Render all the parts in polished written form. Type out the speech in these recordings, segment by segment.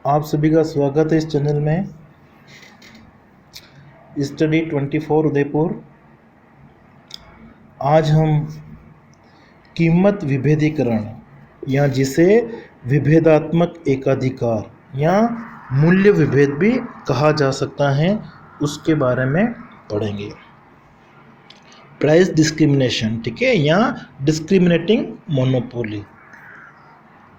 आप सभी का स्वागत है इस चैनल में स्टडी 24 उदयपुर। आज हम कीमत विभेदीकरण या जिसे विभेदात्मक एकाधिकार या मूल्य विभेद भी कहा जा सकता है उसके बारे में पढ़ेंगे। प्राइस डिस्क्रिमिनेशन, ठीक है, या डिस्क्रिमिनेटिंग मोनोपोली।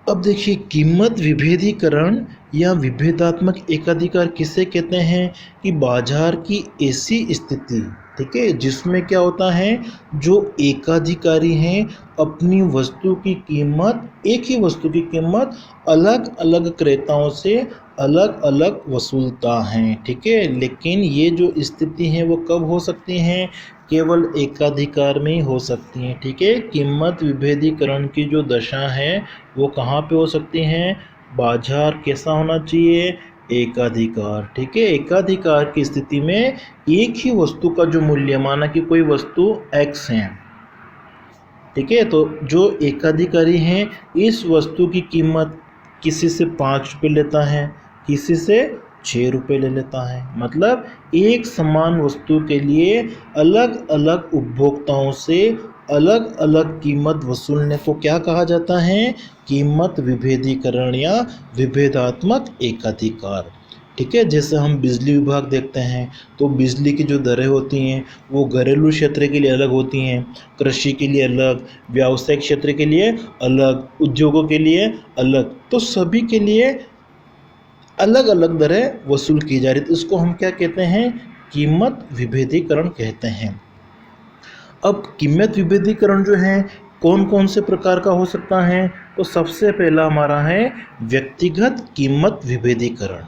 अब देखिए, कीमत विभेदीकरण या विभेदात्मक एकाधिकार किसे कहते हैं कि बाजार की ऐसी स्थिति, ठीक है, जिसमें क्या होता है, जो एकाधिकारी हैं अपनी वस्तु की कीमत, एक ही वस्तु की कीमत अलग अलग क्रेताओं से अलग अलग वसूलता है, ठीक है। लेकिन ये जो स्थिति है वो कब हो सकती हैं, केवल एकाधिकार में ही हो सकती हैं, ठीक है। कीमत विभेदीकरण की जो दशा है वो कहाँ पे हो सकती हैं, बाजार कैसा होना चाहिए, एकाधिकार, ठीक है। एकाधिकार की स्थिति में एक ही वस्तु का जो मूल्य, माना कि कोई वस्तु x है, ठीक है, तो जो एकाधिकारी हैं इस वस्तु की कीमत किसी से 5 रुपये लेता है, किसी से 6 रुपये ले लेता है। मतलब एक समान वस्तु के लिए अलग अलग उपभोक्ताओं से अलग अलग कीमत वसूलने को क्या कहा जाता है, कीमत विभेदीकरण या विभेदात्मक एकाधिकार, ठीक है। जैसे हम बिजली विभाग देखते हैं तो बिजली की जो दरें होती हैं वो घरेलू क्षेत्र के लिए अलग होती हैं, कृषि के लिए अलग, व्यावसायिक क्षेत्र के लिए अलग, उद्योगों के लिए अलग, तो सभी के लिए अलग अलग दरें वसूल की जा रही थी। इसको हम क्या कहते हैं, कीमत विभेदीकरण कहते हैं। अब कीमत विभेदीकरण जो है कौन कौन से प्रकार का हो सकता है, तो सबसे पहला हमारा है व्यक्तिगत कीमत विभेदीकरण।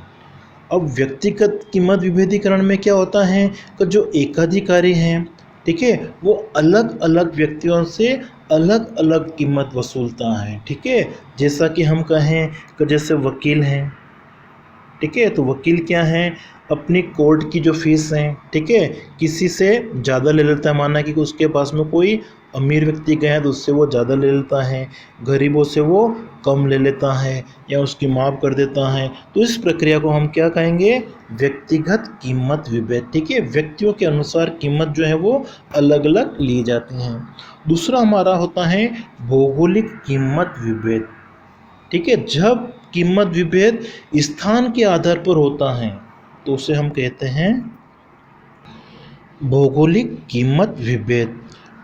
अब व्यक्तिगत कीमत विभेदीकरण में क्या होता है कि जो एकाधिकारी हैं, ठीक है, वो अलग अलग व्यक्तियों से अलग अलग कीमत वसूलता है, ठीक है। जैसा कि हम कहें कि जैसे वकील हैं, ठीक है, तो वकील क्या है, अपनी कोर्ट की जो फीस है, ठीक है, किसी से ज़्यादा ले लेता है। माना कि उसके पास में कोई अमीर व्यक्ति गया है तो उससे वो ज़्यादा ले लेता है, गरीबों से वो कम ले लेता है या उसकी माफ़ कर देता है। तो इस प्रक्रिया को हम क्या कहेंगे, व्यक्तिगत कीमत विभेद, ठीक है। व्यक्तियों के अनुसार कीमत जो है वो अलग अलग ली जाती हैं। दूसरा हमारा होता है भौगोलिक कीमत विभेद, ठीक है। जब कीमत विभेद स्थान के आधार पर होता है तो उसे हम कहते हैं भौगोलिक कीमत विभेद,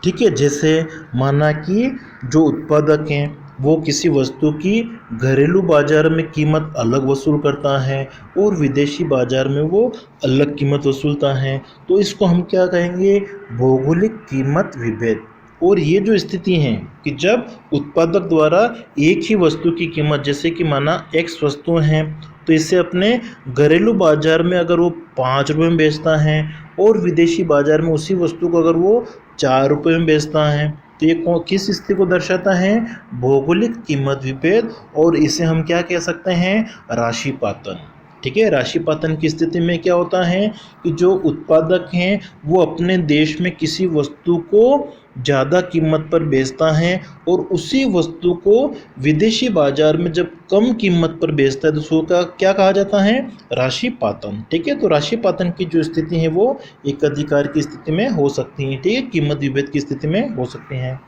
ठीक है। जैसे माना कि जो उत्पादक हैं वो किसी वस्तु की घरेलू बाजार में कीमत अलग वसूल करता है और विदेशी बाजार में वो अलग कीमत वसूलता है, तो इसको हम क्या कहेंगे, भौगोलिक कीमत विभेद। और ये जो स्थिति है कि जब उत्पादक द्वारा एक ही वस्तु की कीमत, जैसे कि माना x वस्तु हैं, तो इसे अपने घरेलू बाजार में अगर वो 5 रुपये में बेचता है और विदेशी बाजार में उसी वस्तु को अगर वो 4 रुपये में बेचता है, तो ये किस स्थिति को दर्शाता है, भौगोलिक कीमत विभेद। और इसे हम क्या कह सकते हैं, राशिपातन, ठीक है। राशिपातन की स्थिति में क्या होता है कि जो उत्पादक हैं वो अपने देश में किसी वस्तु को ज़्यादा कीमत पर बेचता है और उसी वस्तु को विदेशी बाजार में जब कम कीमत पर बेचता है तो उसको क्या कहा जाता है, राशिपातन, ठीक है। तो राशिपातन की जो स्थिति है वो एकाधिकार की स्थिति में हो सकती है, ठीक है, कीमत विभेद की स्थिति में हो सकती हैं।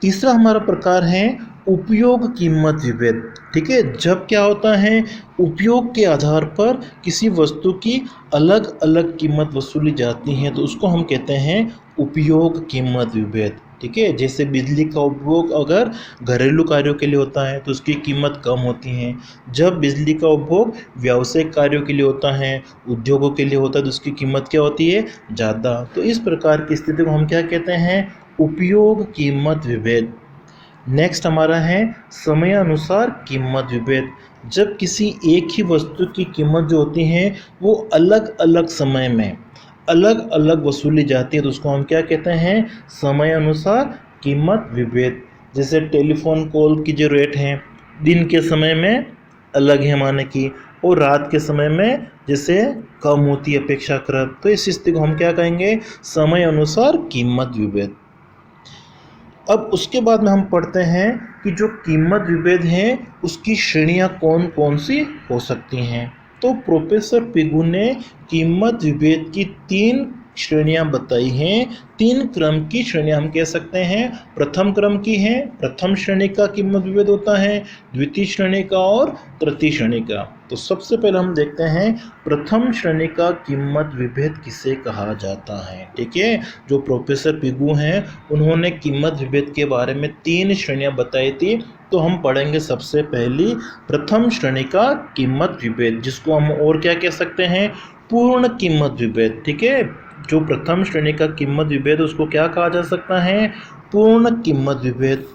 तीसरा हमारा प्रकार है उपयोग कीमत विभेद, ठीक है। जब क्या होता है, उपयोग के आधार पर किसी वस्तु की अलग अलग कीमत वसूली जाती है तो उसको हम कहते हैं उपयोग कीमत विभेद, ठीक है। जैसे बिजली का उपभोग अगर घरेलू कार्यों के लिए होता है तो उसकी कीमत कम होती है, जब बिजली का उपभोग व्यावसायिक कार्यों के लिए होता है, उद्योगों के लिए होता है तो उसकी कीमत क्या होती है, ज़्यादा। तो इस प्रकार की स्थिति को हम क्या कहते हैं, उपयोग कीमत विभेद। नेक्स्ट हमारा है समयानुसार कीमत विभेद। जब किसी एक ही वस्तु की कीमत जो होती है वो अलग अलग समय में अलग अलग वसूली जाती है तो उसको हम क्या कहते हैं, समय अनुसार कीमत विभेद। जैसे टेलीफोन कॉल की जो रेट है दिन के समय में अलग है माने की, और रात के समय में जैसे कम होती है अपेक्षाकृत, तो इस स्थिति को हम क्या कहेंगे, समय अनुसार कीमत विभेद। अब उसके बाद में हम पढ़ते हैं कि जो कीमत विभेद हैं उसकी श्रेणियां कौन कौन सी हो सकती हैं। तो प्रोफेसर पिगू ने कीमत विभेद की 3 श्रेणियां बताई हैं। 3 क्रम की श्रेणियां हम कह सकते हैं। प्रथम क्रम की है, प्रथम श्रेणी का कीमत विभेद होता है, द्वितीय श्रेणी का और तृतीय श्रेणी का। तो सबसे पहले हम देखते हैं प्रथम श्रेणी का कीमत विभेद किसे कहा जाता है। ठीक है, जो प्रोफेसर पिगू हैं उन्होंने कीमत विभेद के बारे में 3 श्रेणियां बताई थी। तो हम पढ़ेंगे सबसे पहली प्रथम श्रेणी का कीमत विभेद, जिसको हम और क्या कह सकते हैं, पूर्ण कीमत विभेद। ठीक है, जो प्रथम श्रेणी का कीमत विभेद उसको क्या कहा जा सकता है, पूर्ण कीमत विभेद।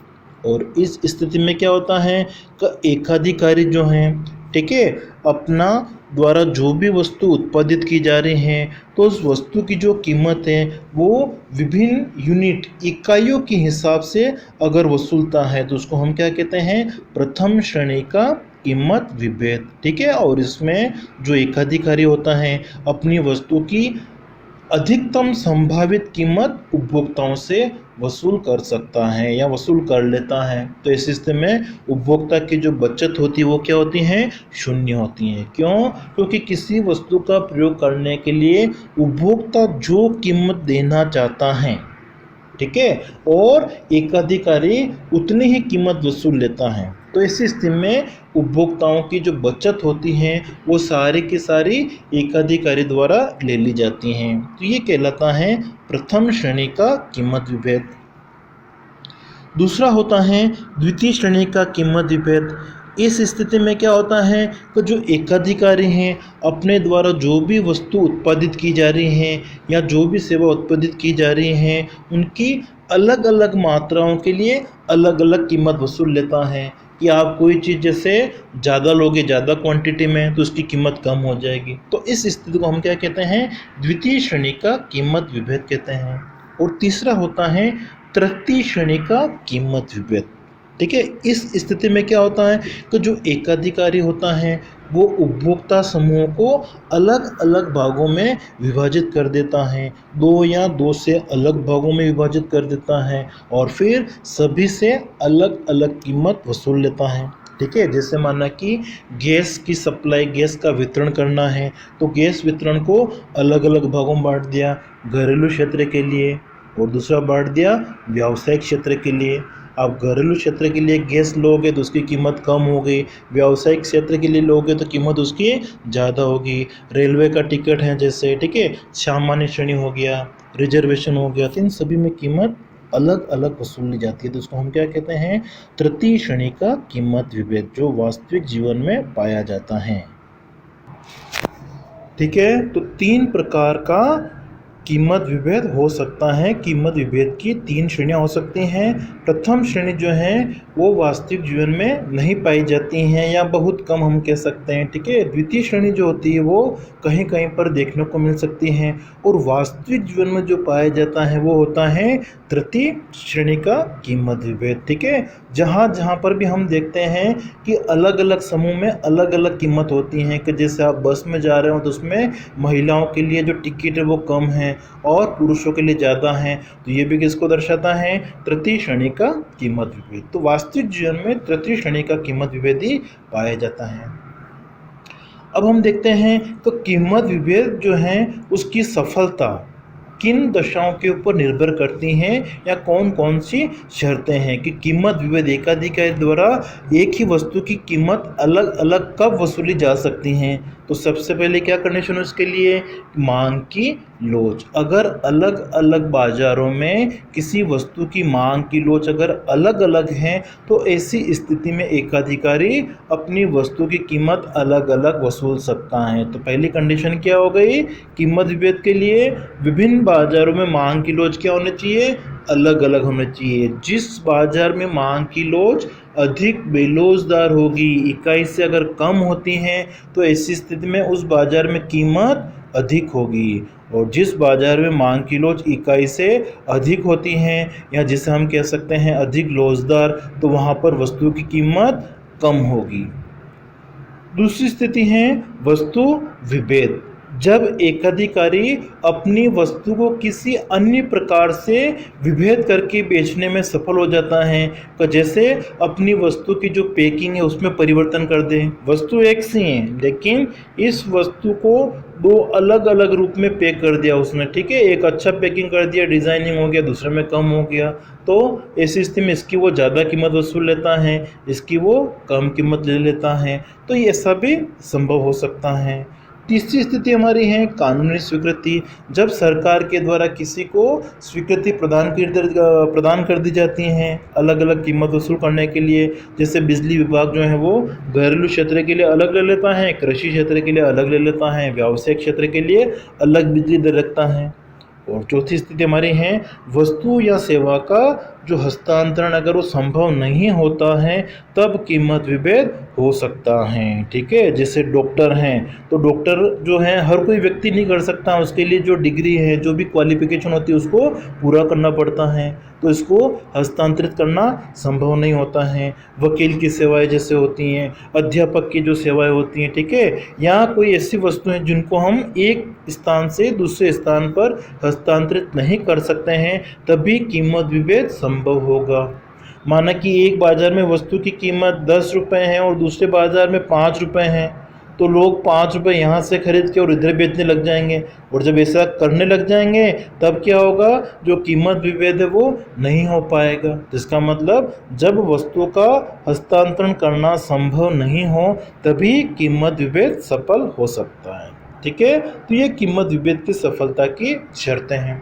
और इस स्थिति में क्या होता है कि एकाधिकारी जो हैं, ठीक है, अपना द्वारा जो भी वस्तु उत्पादित की जा रही है तो उस वस्तु की जो कीमत है वो विभिन्न यूनिट इकाइयों के हिसाब से अगर वसूलता है तो उसको हम क्या कहते हैं, प्रथम श्रेणी का कीमत विभेद। ठीक है, और इसमें जो एकाधिकारी होता है अपनी वस्तु की अधिकतम संभावित कीमत उपभोक्ताओं से वसूल कर सकता है या वसूल कर लेता है। तो इस स्थिति में उपभोक्ता की जो बचत होती है वो क्या होती है, शून्य होती है। क्यों? क्योंकि किसी वस्तु का प्रयोग करने के लिए उपभोक्ता जो कीमत देना चाहता है, ठीक है, और एकाधिकारी उतनी ही कीमत वसूल लेता है। तो इसी स्थिति में उपभोक्ताओं की जो बचत होती है वो सारी की सारी एकाधिकारी द्वारा ले ली जाती हैं। तो ये कहलाता है प्रथम श्रेणी का कीमत विभेद। दूसरा होता है द्वितीय श्रेणी का कीमत विभेद। इस स्थिति में क्या होता है कि जो एकाधिकारी हैं अपने द्वारा जो भी वस्तु उत्पादित की जा रही हैं या जो भी सेवा उत्पादित की जा रही हैं उनकी अलग अलग मात्राओं के लिए अलग अलग कीमत वसूल लेता है। कि आप कोई चीज़ जैसे ज़्यादा लोगे ज़्यादा क्वांटिटी में तो उसकी कीमत कम हो जाएगी। तो इस स्थिति को हम क्या कहते हैं, द्वितीय श्रेणी का कीमत विभेद कहते हैं। और तीसरा होता है तृतीय श्रेणी का कीमत विभेद। ठीक है, इस स्थिति में क्या होता है कि जो एकाधिकारी होता है वो उपभोक्ता समूह को अलग अलग भागों में विभाजित कर देता है, 2 या 2 से अलग भागों में विभाजित कर देता है और फिर सभी से अलग अलग कीमत वसूल लेता है। ठीक है, जैसे माना कि गैस की सप्लाई, गैस का वितरण करना है तो गैस वितरण को अलग अलग भागों में बांट दिया, घरेलू क्षेत्र के लिए और दूसरा बांट दिया व्यावसायिक क्षेत्र के लिए। आप घरेलू क्षेत्र के लिए गैस लोगे तो उसकी कीमत कम हो गई, व्यावसायिक क्षेत्र के लिए लोगे तो कीमत उसकी ज़्यादा होगी। रेलवे का टिकट है जैसे, ठीक है, सामान्य श्रेणी हो गया, रिजर्वेशन हो गया, तो इन सभी में कीमत अलग अलग वसूल ली जाती है। तो उसको हम क्या कहते हैं, तृतीय श्रेणी का कीमत विभेद, जो वास्तविक जीवन में पाया जाता है। ठीक है, तो 3 प्रकार का कीमत विभेद हो सकता है। कीमत विभेद की 3 श्रेणियां हो सकती हैं। प्रथम श्रेणी जो है वो वास्तविक जीवन में नहीं पाई जाती हैं या बहुत कम हम कह सकते हैं। ठीक है, द्वितीय श्रेणी जो होती है वो कहीं कहीं पर देखने को मिल सकती हैं और वास्तविक जीवन में जो पाया जाता है वो होता है तृतीय श्रेणी का कीमत विभेद। ठीक है, जहाँ जहाँ पर भी हम देखते हैं कि अलग अलग समूह में अलग अलग कीमत होती हैं कि जैसे आप बस में जा रहे हो तो उसमें महिलाओं के लिए जो टिकट है वो कम है और पुरुषों के लिए ज़्यादा है, तो ये भी किसको दर्शाता है, तृतीय श्रेणी का कीमत विभेद। तो वास्तविक जीवन में तृतीय श्रेणी का कीमत विभेद ही पाया जाता है। अब हम देखते हैं तो कीमत विभेद जो है उसकी सफलता किन दशाओं के ऊपर निर्भर करती हैं या कौन कौन सी शर्तें हैं कि कीमत विभेद एकाधिकारी द्वारा एक ही वस्तु की कीमत अलग अलग कब वसूली जा सकती हैं। तो सबसे पहले क्या कंडीशन है उसके लिए, मांग की लोच। अगर अलग अलग बाजारों में किसी वस्तु की मांग की लोच अगर अलग अलग है तो ऐसी स्थिति में एकाधिकारी अपनी वस्तु की कीमत अलग अलग वसूल सकता है। तो पहली कंडीशन क्या हो गई, कीमत विभेद के लिए विभिन्न बाजारों में मांग की लोच क्या होनी चाहिए, अलग अलग होना चाहिए। जिस बाजार में मांग की लोच अधिक बेलोजदार होगी, इकाई से अगर कम होती हैं तो ऐसी स्थिति में उस बाजार में कीमत अधिक होगी। और जिस बाजार में मांग की लोच इकाई से अधिक होती हैं या जिसे हम कह सकते हैं अधिक लोचदार, तो वहाँ पर वस्तु की कीमत कम होगी। दूसरी स्थिति है वस्तु विभेद। जब एकाधिकारी अपनी वस्तु को किसी अन्य प्रकार से विभेद करके बेचने में सफल हो जाता है, तो जैसे अपनी वस्तु की जो पैकिंग है उसमें परिवर्तन कर दे। वस्तु एक सी है लेकिन इस वस्तु को दो अलग अलग रूप में पैक कर दिया उसने, ठीक है। एक अच्छा पैकिंग कर दिया, डिज़ाइनिंग हो गया, दूसरे में कम हो गया। तो ऐसी स्थिति में इसकी वो ज़्यादा कीमत वसूल लेता है, इसकी वो कम कीमत ले लेता है। तो ये ऐसा भी संभव हो सकता है। तीसरी स्थिति हमारी है कानूनी स्वीकृति। जब सरकार के द्वारा किसी को स्वीकृति प्रदान कर दी जाती हैं अलग अलग कीमत वसूल करने के लिए। जैसे बिजली विभाग जो है वो घरेलू क्षेत्र के लिए अलग ले लेता है, कृषि क्षेत्र के लिए अलग ले लेता है, व्यावसायिक क्षेत्र के लिए अलग बिजली दर रखता है। और चौथी स्थिति हमारी है वस्तु या सेवा का जो हस्तांतरण अगर वो संभव नहीं होता है तब कीमत विभेद हो सकता है, ठीक है। जैसे डॉक्टर हैं तो डॉक्टर जो है हर कोई व्यक्ति नहीं कर सकता, उसके लिए जो डिग्री है, जो भी क्वालिफिकेशन होती है उसको पूरा करना पड़ता है, तो इसको हस्तांतरित करना संभव नहीं होता है। वकील की सेवाएं जैसे होती हैं, अध्यापक की जो सेवाएं होती हैं, ठीक है। यहाँ कोई ऐसी वस्तुएं जिनको हम एक स्थान से दूसरे स्थान पर हस्तांतरित नहीं कर सकते हैं तभी कीमत विभेद संभव होगा। माना कि एक बाजार में वस्तु की कीमत 10 रुपये है और दूसरे बाजार में 5 रुपये है, तो लोग 5 रुपये यहाँ से खरीद के और इधर बेचने लग जाएंगे। और जब ऐसा करने लग जाएंगे तब क्या होगा, जो कीमत विभेद है वो नहीं हो पाएगा। जिसका मतलब जब वस्तु का हस्तांतरण करना संभव नहीं हो तभी कीमत विभेद सफल हो सकता है, ठीक है। तो ये कीमत विभेद की सफलता की शर्तें हैं।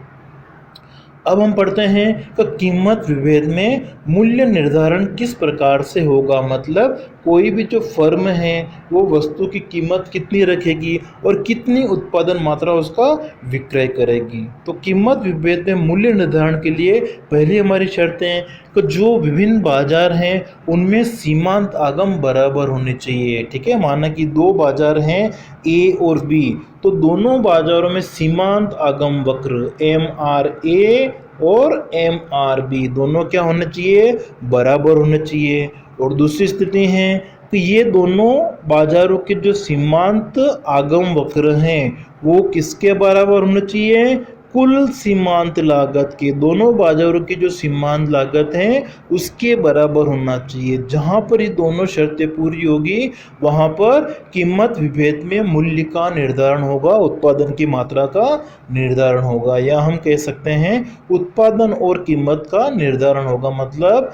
अब हम पढ़ते हैं कि कीमत विभेद में मूल्य निर्धारण किस प्रकार से होगा। मतलब कोई भी जो फर्म है वो वस्तु की कीमत कितनी रखेगी और कितनी उत्पादन मात्रा उसका विक्रय करेगी। तो कीमत विभेद में मूल्य निर्धारण के लिए पहली हमारी शर्तें हैं कि जो विभिन्न बाजार हैं उनमें सीमांत आगम बराबर होने चाहिए, ठीक है। माना कि दो बाजार हैं ए और बी, तो दोनों बाजारों में सीमांत आगम वक्र MRA और MRB दोनों क्या होने चाहिए, बराबर होने चाहिए। और दूसरी स्थिति है कि ये दोनों बाजारों के जो सीमांत आगम वक्र हैं वो किसके बराबर होने चाहिए, कुल सीमांत लागत के, दोनों बाजारों की जो सीमांत लागत है उसके बराबर होना चाहिए। जहाँ पर ये दोनों शर्तें पूरी होगी वहाँ पर कीमत विभेद में मूल्य का निर्धारण होगा, उत्पादन की मात्रा का निर्धारण होगा, या हम कह सकते हैं उत्पादन और कीमत का निर्धारण होगा। मतलब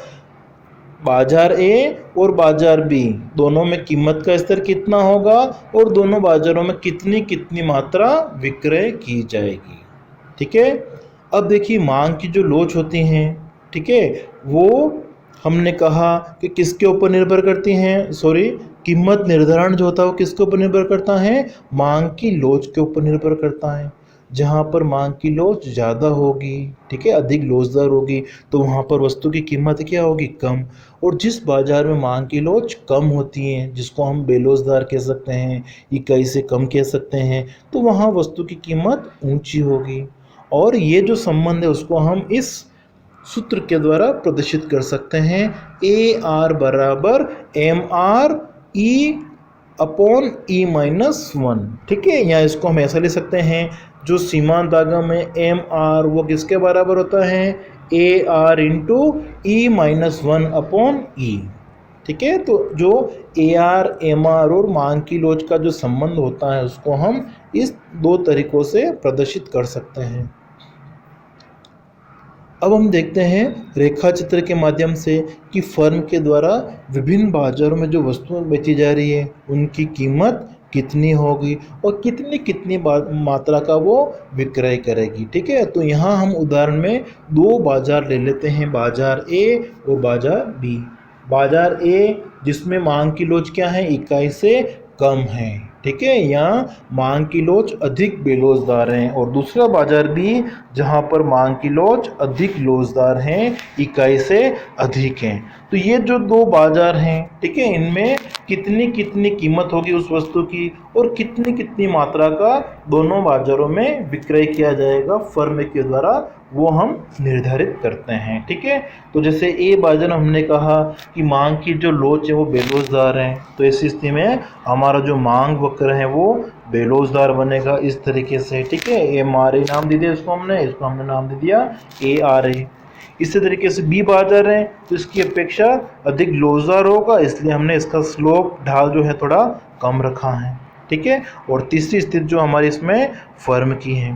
बाजार ए और बाजार बी दोनों में कीमत का स्तर कितना होगा और दोनों बाजारों में कितनी कितनी मात्रा विक्रय की जाएगी, ठीक है। अब देखिए मांग की जो लोच होती हैं, ठीक है, वो हमने कहा कि किसके ऊपर निर्भर करती हैं, कीमत निर्धारण जो होता है वो किसके ऊपर निर्भर करता है, मांग की लोच के ऊपर निर्भर करता है। जहाँ पर मांग की लोच ज़्यादा होगी, ठीक है, अधिक लोचदार होगी, तो वहाँ पर वस्तु की कीमत क्या होगी, कम। और जिस बाजार में मांग की लोच कम होती है, जिसको हम बेलोचदार कह सकते हैं, इकाई से कम कह सकते हैं, तो वहाँ वस्तु की कीमत ऊंची होगी। और ये जो संबंध है उसको हम इस सूत्र के द्वारा प्रदर्शित कर सकते हैं, AR बराबर MRE अपॉन E-1, ठीक है। या इसको हम ऐसा ले सकते हैं, जो सीमांत आगम है MR वो किसके बराबर होता है, AR into E-1 upon E, ठीक है। तो जो AR MR और मांग की लोच का जो संबंध होता है उसको हम इस दो तरीकों से प्रदर्शित कर सकते हैं। अब हम देखते हैं रेखा चित्र के माध्यम से कि फर्म के द्वारा विभिन्न बाजारों में जो वस्तुएं बेची जा रही है उनकी कीमत कितनी होगी और कितनी कितनी मात्रा का वो विक्रय करेगी, ठीक है। तो यहाँ हम उदाहरण में दो बाजार ले लेते हैं, बाजार ए और बाजार बी। बाजार ए जिसमें मांग की लोच क्या है, इकाई से कम है, ठीक है, यहाँ मांग की लोच अधिक बेलोचदार हैं। और दूसरा बाजार बी जहाँ पर मांग की लोच अधिक लोचदार हैं, इकाई से अधिक हैं। तो ये जो दो बाजार हैं, ठीक है, इनमें कितनी कितनी कीमत होगी उस वस्तु की और कितनी कितनी मात्रा का दोनों बाजारों में विक्रय किया जाएगा फर्म के द्वारा, वो हम निर्धारित करते हैं। ठीक है, तो जैसे ए बाजार हमने कहा कि मांग की जो लोच है वो बेरोजगार है, तो इस स्थिति में हमारा जो मांग वक्र है वो बेरोजगार बनेगा इस तरीके से। ठीक है, एम आर ए नाम दे दिया इसको हमने नाम दे दिया ए आर ए। इसी तरीके से बी बाजार है तो इसकी अपेक्षा अधिक लोजदार होगा, इसलिए हमने इसका स्लोप ढाल जो है थोड़ा कम रखा है। ठीक है, और तीसरी स्थिति जो हमारी इसमें फर्म की है,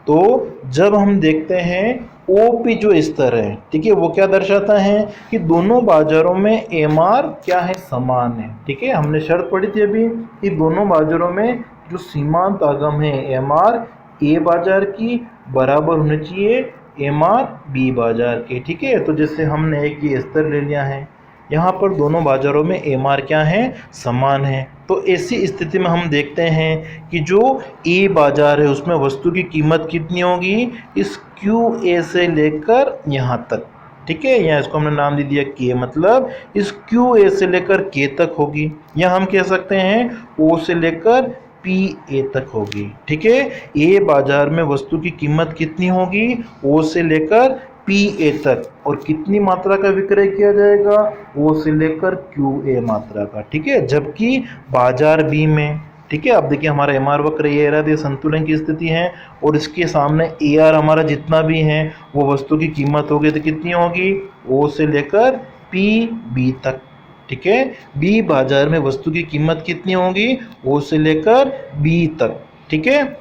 तो जब हम देखते हैं ओपी जो स्तर है, ठीक है, वो क्या दर्शाता है कि दोनों बाजारों में एमआर क्या है, समान है। ठीक है, हमने शर्त पढ़ी थी अभी कि दोनों बाजारों में जो सीमांत आगम है एमआर ए बाजार की बराबर होने चाहिए एमआर बी बाजार के। ठीक है, तो जैसे हमने एक ये स्तर ले लिया है, यहाँ पर दोनों बाजारों में एमआर क्या है, समान है। तो ऐसी स्थिति में हम देखते हैं कि जो ए बाजार है उसमें वस्तु की कीमत कितनी होगी, इस क्यू ए से लेकर यहाँ तक। ठीक है, यहाँ इसको हमने नाम दे दिया के, मतलब इस क्यू ए से लेकर के तक होगी, या हम कह सकते हैं ओ से लेकर पी ए तक होगी। ठीक है, ए बाजार में वस्तु की कीमत कितनी होगी, ओ से लेकर पी ए तक, और कितनी मात्रा का विक्रय किया जाएगा, ओ से लेकर क्यू ए मात्रा का। ठीक है, जबकि बाजार बी में, ठीक है, अब देखिए हमारा एम आर वक्र ये रहा है, संतुलन की स्थिति है, और इसके सामने ए आर हमारा जितना भी है वो वस्तु की कीमत होगी तो कितनी होगी, ओ से लेकर पी बी तक। ठीक है, बी बाजार में वस्तु की कीमत कितनी होगी, ओ से लेकर बी तक। ठीक है,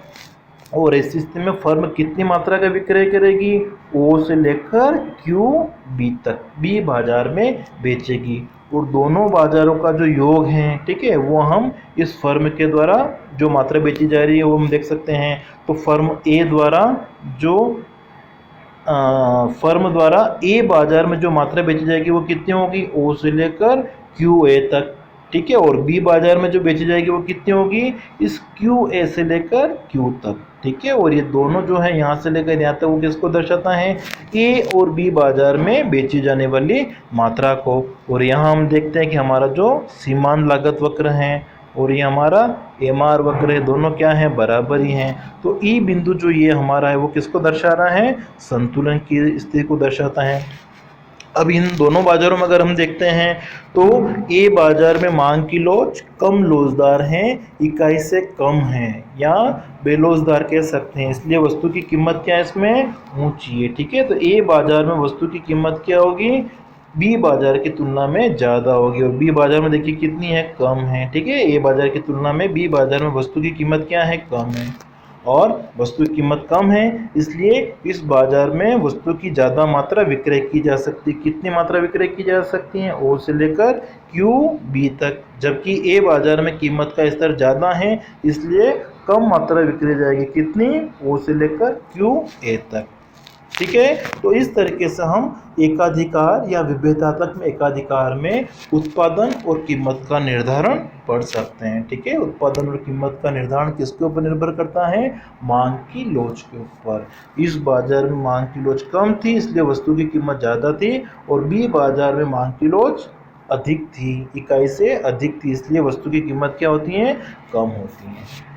और इस स्थिति में फर्म कितनी मात्रा का विक्रय करेगी, ओ से लेकर क्यू बी तक, बी बाजार में बेचेगी, और दोनों बाजारों का जो योग है, ठीक है, वो हम इस फर्म के द्वारा जो मात्रा बेची जा रही है वो हम देख सकते हैं। तो फर्म द्वारा ए बाजार में जो मात्रा बेची जाएगी वो कितनी होगी, ओ से लेकर क्यू ए तक। ठीक है, और बी बाजार में जो बेची जाएगी वो कितनी होगी, इस क्यू ए से लेकर क्यू तक। ठीक है, और ये दोनों जो है यहाँ से लेकर यहाँ तक वो किसको दर्शाता है, ए और बी बाजार में बेची जाने वाली मात्रा को। और यहाँ हम देखते हैं कि हमारा जो सीमांत लागत वक्र है और ये हमारा एम आर वक्र है, दोनों क्या है, बराबर ही हैं। तो ई बिंदु जो ये हमारा है वो किसको दर्शा रहा है, संतुलन की स्थिति को दर्शाता है। अब इन दोनों बाजारों में अगर हम देखते हैं तो ए बाजार में मांग की लोच कम लोचदार हैं, इकाई से कम है, या बेलोचदार कह सकते हैं, इसलिए वस्तु की कीमत क्या है इसमें, ऊंची है। ठीक है, तो ए बाजार में वस्तु की कीमत क्या होगी, बी बाजार की तुलना में ज़्यादा होगी, और बी बाजार में देखिए कितनी है, कम है। ठीक है, ए बाजार की तुलना में बी बाजार में वस्तु की कीमत क्या है, कम है, और वस्तु की कीमत कम है, इसलिए इस बाजार में वस्तु की ज़्यादा मात्रा विक्रय की जा सकती है। कितनी मात्रा विक्रय की जा सकती है, ओ से लेकर क्यू बी तक, जबकि ए बाजार में कीमत का स्तर ज़्यादा है, इसलिए कम मात्रा विक्रय जाएगी, कितनी, ओ से लेकर क्यू ए तक। ठीक है, तो इस तरीके से हम एकाधिकार या विभेदात्मक एकाधिकार में उत्पादन और कीमत का निर्धारण पढ़ सकते हैं। ठीक है, उत्पादन और कीमत का निर्धारण किसके ऊपर निर्भर करता है, मांग की लोच के ऊपर। इस बाजार में मांग की लोच कम थी इसलिए वस्तु की कीमत ज़्यादा थी, और बी बाजार में मांग की लोच अधिक थी, इकाई से अधिक थी, इसलिए वस्तु की कीमत क्या होती है, कम होती है।